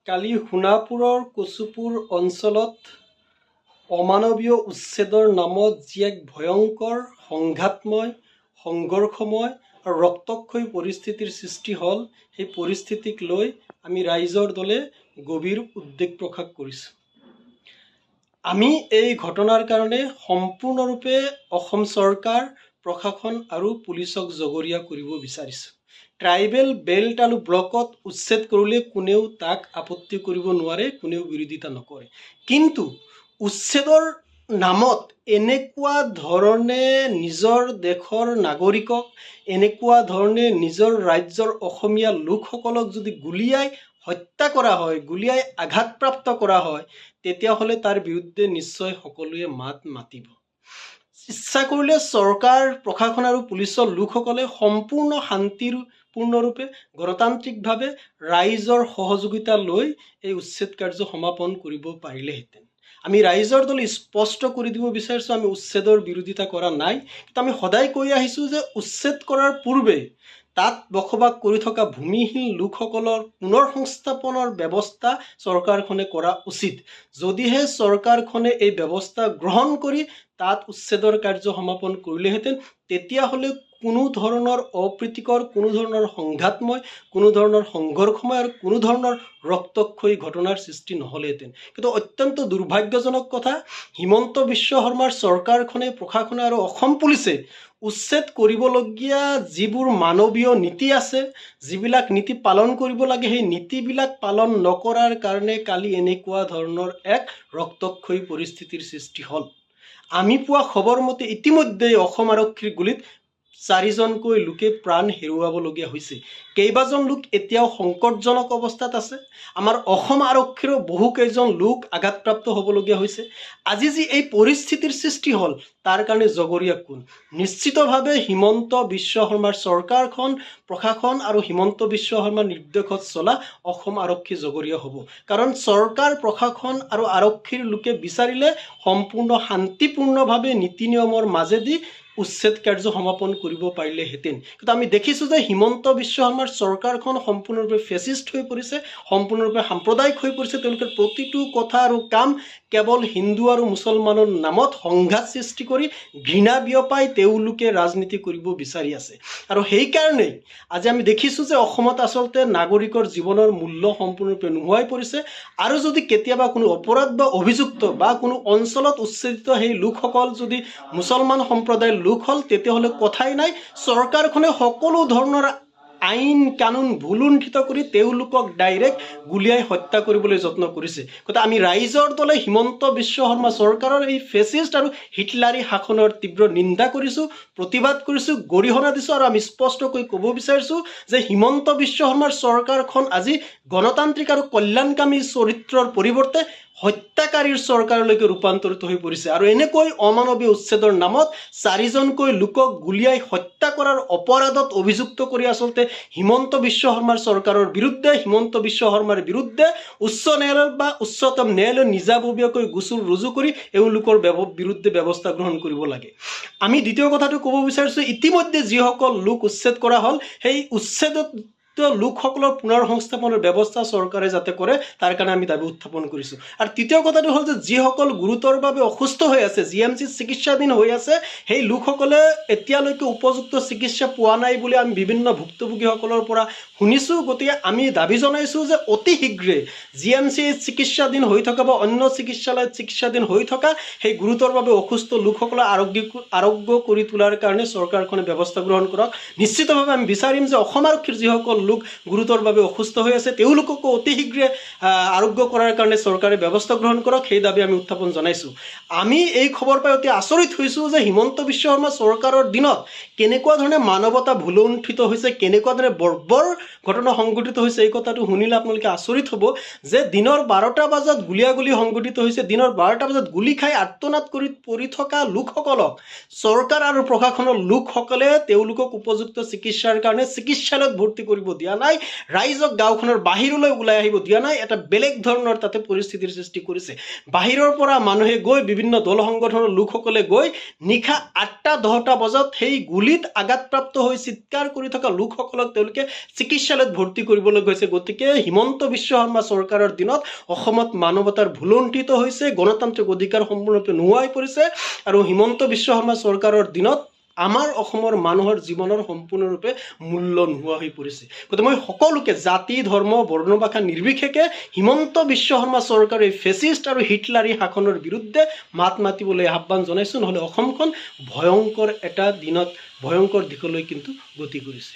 কালি সোণাপুৰৰ কচুপুৰ অঞ্চলত অমানৱীয় উচ্ছেদৰ নামত যি এক ভয়ংকৰ সংঘাতময় সংঘৰ্ষময় আৰু ৰক্তক্ষয়ী পৰিস্থিতিৰ সৃষ্টি হ'ল, সেই পৰিস্থিতিক লৈ আমি ৰাইজৰ দলে গভীৰ উদ্বেগ প্ৰকাশ কৰিছোঁ। আমি এই ঘটনাৰ কাৰণে সম্পূৰ্ণৰূপে অসম চৰকাৰ, প্ৰশাসন আৰু পুলিচক জগৰীয়া কৰিব বিচাৰিছোঁ। ট্ৰাইবেল বেল্ট আৰু ব্লকত উচ্ছেদ কৰিলে কোনেও তাক আপত্তি কৰিব নোৱাৰে, কোনেও বিৰোধিতা নকৰে। কিন্তু উচ্ছেদৰ নামত এনেকুৱা ধৰণে নিজৰ দেশৰ নাগৰিকক, এনেকুৱা ধৰণে নিজৰ ৰাজ্যৰ অসমীয়া লোকসকলক যদি গুলীয়াই হত্যা কৰা হয়, গুলীয়াই আঘাতপ্ৰাপ্ত কৰা হয়, তেতিয়াহ'লে তাৰ বিৰুদ্ধে নিশ্চয় সকলোৱে মাত মাতিব। ইচ্ছা কৰিলে চৰকাৰ, প্ৰশাসন আৰু পুলিচৰ লোকসকলে সম্পূৰ্ণ শান্তিপূৰ্ণৰূপে গণতান্ত্ৰিকভাৱে ৰাইজৰ সহযোগিতা লৈ এই উচ্ছেদ কাৰ্য সমাপন কৰিব পাৰিলেহেঁতেন। আমি ৰাইজৰ দলে স্পষ্ট কৰি দিব বিচাৰিছোঁ, আমি উচ্ছেদৰ বিৰোধিতা কৰা নাই, কিন্তু আমি সদায় কৈ আহিছোঁ যে উচ্ছেদ কৰাৰ পূৰ্বে তাত বসবাস কৰি থকা ভূমিহীন লোকসকলৰ পুনৰ সংস্থাপনৰ ব্যৱস্থা চৰকাৰখনে কৰা উচিত। যদিহে চৰকাৰখনে এই ব্যৱস্থা গ্ৰহণ কৰি তাত উচ্ছেদৰ কাৰ্য সমাপন কৰিলেহেঁতেন, তেতিয়াহ'লে কোনো ধৰণৰ অপ্ৰীতিকৰ, কোনো ধৰণৰ সংঘাতময়, কোনো ধৰণৰ সংঘৰ্ষময় আৰু কোনো ধৰণৰ ৰক্তক্ষয়ী ঘটনাৰ সৃষ্টি নহ'লেহেঁতেন। কিন্তু অত্যন্ত দুৰ্ভাগ্যজনক কথা, হিমন্ত বিশ্ব শৰ্মাৰ চৰকাৰখনে, প্ৰশাসনে আৰু অসম পুলিচে উচ্ছেদ কৰিবলগীয়া যিবোৰ মানৱীয় নীতি আছে, যিবিলাক নীতি পালন কৰিব লাগে, সেই নীতিবিলাক পালন নকৰাৰ কাৰণে কালি এনেকুৱা ধৰণৰ এক ৰক্তক্ষয়ী পৰিস্থিতিৰ সৃষ্টি হ'ল। আমি পোৱা খবৰ মতে ইতিমধ্যে অসম আৰক্ষীৰ গুলীত 4জনকৈ লোকে প্ৰাণ হেৰুৱাবলগীয়া হৈছে। কেইবাজন লোক এতিয়াও সংকটজনক অৱস্থাত আছে। আমাৰ অসম আৰক্ষীৰো বহু কেইজন লোক আঘাতপ্ৰাপ্ত হ'বলগীয়া হৈছে। আজি যি এই পৰিস্থিতিৰ সৃষ্টি হ'ল, তাৰ কাৰণে জগৰীয়া কোন? নিশ্চিতভাৱে হিমন্ত বিশ্ব শৰ্মাৰ চৰকাৰখন, প্ৰশাসন আৰু হিমন্ত বিশ্ব শৰ্মাৰ নিৰ্দেশত চলা অসম আৰক্ষী জগৰীয়া হ'ব। কাৰণ চৰকাৰ, প্ৰশাসন আৰু আৰক্ষীৰ লোকে বিচাৰিলে সম্পূৰ্ণ শান্তিপূৰ্ণভাৱে নীতি নিয়মৰ মাজেদি উচ্ছেদ কাৰ্য সমাপন কৰিব পাৰিলেহেঁতেন। কিন্তু আমি দেখিছোঁ যে হিমন্ত বিশ্ব শৰ্মাৰ চৰকাৰখন সম্পূৰ্ণৰূপে ফেচিষ্ট হৈ পৰিছে, সম্পূৰ্ণৰূপে সাম্প্ৰদায়িক হৈ পৰিছে। তেওঁলোকে প্ৰতিটো কথা আৰু কাম কেৱল হিন্দু আৰু মুছলমানৰ নামত সংঘাত সৃষ্টি কৰি ঘৃণা বিয়পাই তেওঁলোকে ৰাজনীতি কৰিব বিচাৰি আছে। আৰু সেইকাৰণেই আজি আমি দেখিছোঁ যে অসমত আচলতে নাগৰিকৰ জীৱনৰ মূল্য সম্পূৰ্ণৰূপে নোহোৱাই পৰিছে। আৰু যদি কেতিয়াবা কোনো অপৰাধ বা অভিযুক্ত বা কোনো অঞ্চলত উচ্ছেদিত সেই লোকসকল যদি মুছলমান সম্প্ৰদায়ৰ লোক হ'ল, তেতিয়াহ'লে কথাই নাই, চৰকাৰখনে সকলো ধৰণৰ আইন কানুন ভুলুণ্ঠিত কৰি তেওঁলোকক ডাইৰেক্ট গুলীয়াই হত্যা কৰিবলৈ যত্ন কৰিছে। গতিকে আমি ৰাইজৰ দলে হিমন্ত বিশ্ব শৰ্মা চৰকাৰৰ এই ফেচিষ্ট আৰু হিটলাৰী শাসনৰ তীব্ৰ নিন্দা কৰিছোঁ, প্ৰতিবাদ কৰিছোঁ, গৰিহণা দিছোঁ। আৰু আমি স্পষ্টকৈ ক'ব বিচাৰিছোঁ যে হিমন্ত বিশ্ব শৰ্মাৰ চৰকাৰখন আজি গণতান্ত্ৰিক আৰু কল্যাণকামী চৰিত্ৰৰ পৰিৱৰ্তে হত্যাকাৰীৰ চৰকাৰলৈকে ৰূপান্তৰিত হৈ পৰিছে। আৰু এনেকৈ অমানৱীয় উচ্ছেদৰ নামত 4জনকৈ লোকক গুলীয়াই হত্যা কৰাৰ অপৰাধত অভিযুক্ত কৰি আচলতে হিমন্ত বিশ্ব শৰ্মাৰ চৰকাৰৰ বিৰুদ্ধে, হিমন্ত বিশ্ব শৰ্মাৰ বিৰুদ্ধে উচ্চ ন্যায়ালয় বা উচ্চতম ন্যায়ালয় নিজাববীয়াকৈ গোচৰ ৰুজু কৰি এওঁলোকৰ বিৰুদ্ধে ব্যৱস্থা গ্ৰহণ কৰিব লাগে। আমি দ্বিতীয় কথাটো ক'ব বিচাৰিছোঁ, ইতিমধ্যে যিসকল লোক উচ্ছেদ কৰা হ'ল, সেই উচ্ছেদত লোকসকলৰ পুনৰ সংস্থাপনৰ ব্যৱস্থা চৰকাৰে যাতে কৰে, তাৰ কাৰণে আমি দাবী উত্থাপন কৰিছোঁ। আৰু তৃতীয় কথাটো হ'ল যে যিসকল গুৰুতৰভাৱে অসুস্থ হৈ আছে, GMCত চিকিৎসাধীন হৈ আছে, সেই লোকসকলে এতিয়ালৈকে উপযুক্ত চিকিৎসা পোৱা নাই বুলি আমি বিভিন্ন ভুক্তভোগীসকলৰ পৰা শুনিছোঁ। গতিকে আমি দাবী জনাইছোঁ যে অতি শীঘ্ৰে GMCত চিকিৎসাধীন হৈ থকা বা অন্য চিকিৎসালয়ত চিকিৎসাধীন হৈ থকা সেই গুৰুতৰভাৱে অসুস্থ লোকসকলক আৰোগ্য কৰি তোলাৰ কাৰণে চৰকাৰখনে ব্যৱস্থা গ্ৰহণ কৰক। নিশ্চিতভাৱে আমি বিচাৰিম যে অসম আৰক্ষীৰ যিসকল লোক গুৰুতৰভাৱে অসুস্থ হৈ আছে, তেওঁলোককো অতি শীঘ্ৰে আৰোগ্য কৰাৰ কাৰণে চৰকাৰে ব্যৱস্থা গ্ৰহণ কৰক, সেই দাবী আমি উত্থাপন জনাইছোঁ। আমি এই খবৰ পাই অতি আচৰিত হৈছোঁ যে হিমন্ত বিশ্ব শৰ্মা চৰকাৰৰ দিনত কেনেকুৱা ধৰণে মানৱতা ভুলুণ্ঠিত হৈছে, কেনেকুৱা ধৰণে বৰ্বৰ ঘটনা সংঘটিত হৈছে, এই কথাটো শুনিলে আপোনালোকে আচৰিত হ'ব যে দিনৰ 12টা বজাত গুলীয়াগুলি সংঘটিত হৈছে। দিনৰ 12টা বজাত গুলী খাই আৰ্তনাদ কৰি পৰি থকা লোকসকলক চৰকাৰ আৰু প্ৰশাসনৰ লোকসকলে তেওঁলোকক উপযুক্ত চিকিৎসাৰ কাৰণে চিকিৎসালয়ত ভৰ্তি কৰিব দিয়া নাই, ৰাইজক গাঁওখনৰ বাহিৰলৈ ওলাই আহিব দিয়া নাই, এটা বেলেগ ধৰণৰ তাতে পৰিস্থিতিৰ সৃষ্টি কৰিছে। বাহিৰৰ পৰা মানুহে গৈ বিভিন্ন দল সংগঠনৰ লোকসকলে গৈ নিশা 8টা-10টা বজাত সেই গুলিত আঘাতপ্ৰাপ্ত হৈ চিৎকাৰ কৰি থকা লোকসকলক তেওঁলোকে চিকিৎসালয়ত ভৰ্তি কৰিবলৈ গৈছে। গতিকে হিমন্ত বিশ্ব শৰ্মা চৰকাৰৰ দিনত অসমত মানৱতাৰ ভুলুণ্ঠিত হৈছে, গণতান্ত্ৰিক অধিকাৰ সম্পূৰ্ণৰূপে নোহোৱা হৈ পৰিছে, আৰু হিমন্ত বিশ্ব শৰ্মা চৰকাৰৰ দিনত আমাৰ অসমৰ মানুহৰ জীৱনৰ সম্পূৰ্ণৰূপে মূল্য নোহোৱা হৈ পৰিছে। গতিকে মই সকলোকে জাতি ধৰ্ম বৰ্ণ ভাষা নিৰ্বিশেষে হিমন্ত বিশ্ব শৰ্মা চৰকাৰে ফেচিষ্ট আৰু হিটলাৰী শাসনৰ বিৰুদ্ধে মাত মাতিবলৈ আহ্বান জনাইছোঁ, নহ'লে অসমখন ভয়ংকৰ এটা দিনত ভয়ংকৰ দিশলৈ কিন্তু গতি কৰিছে।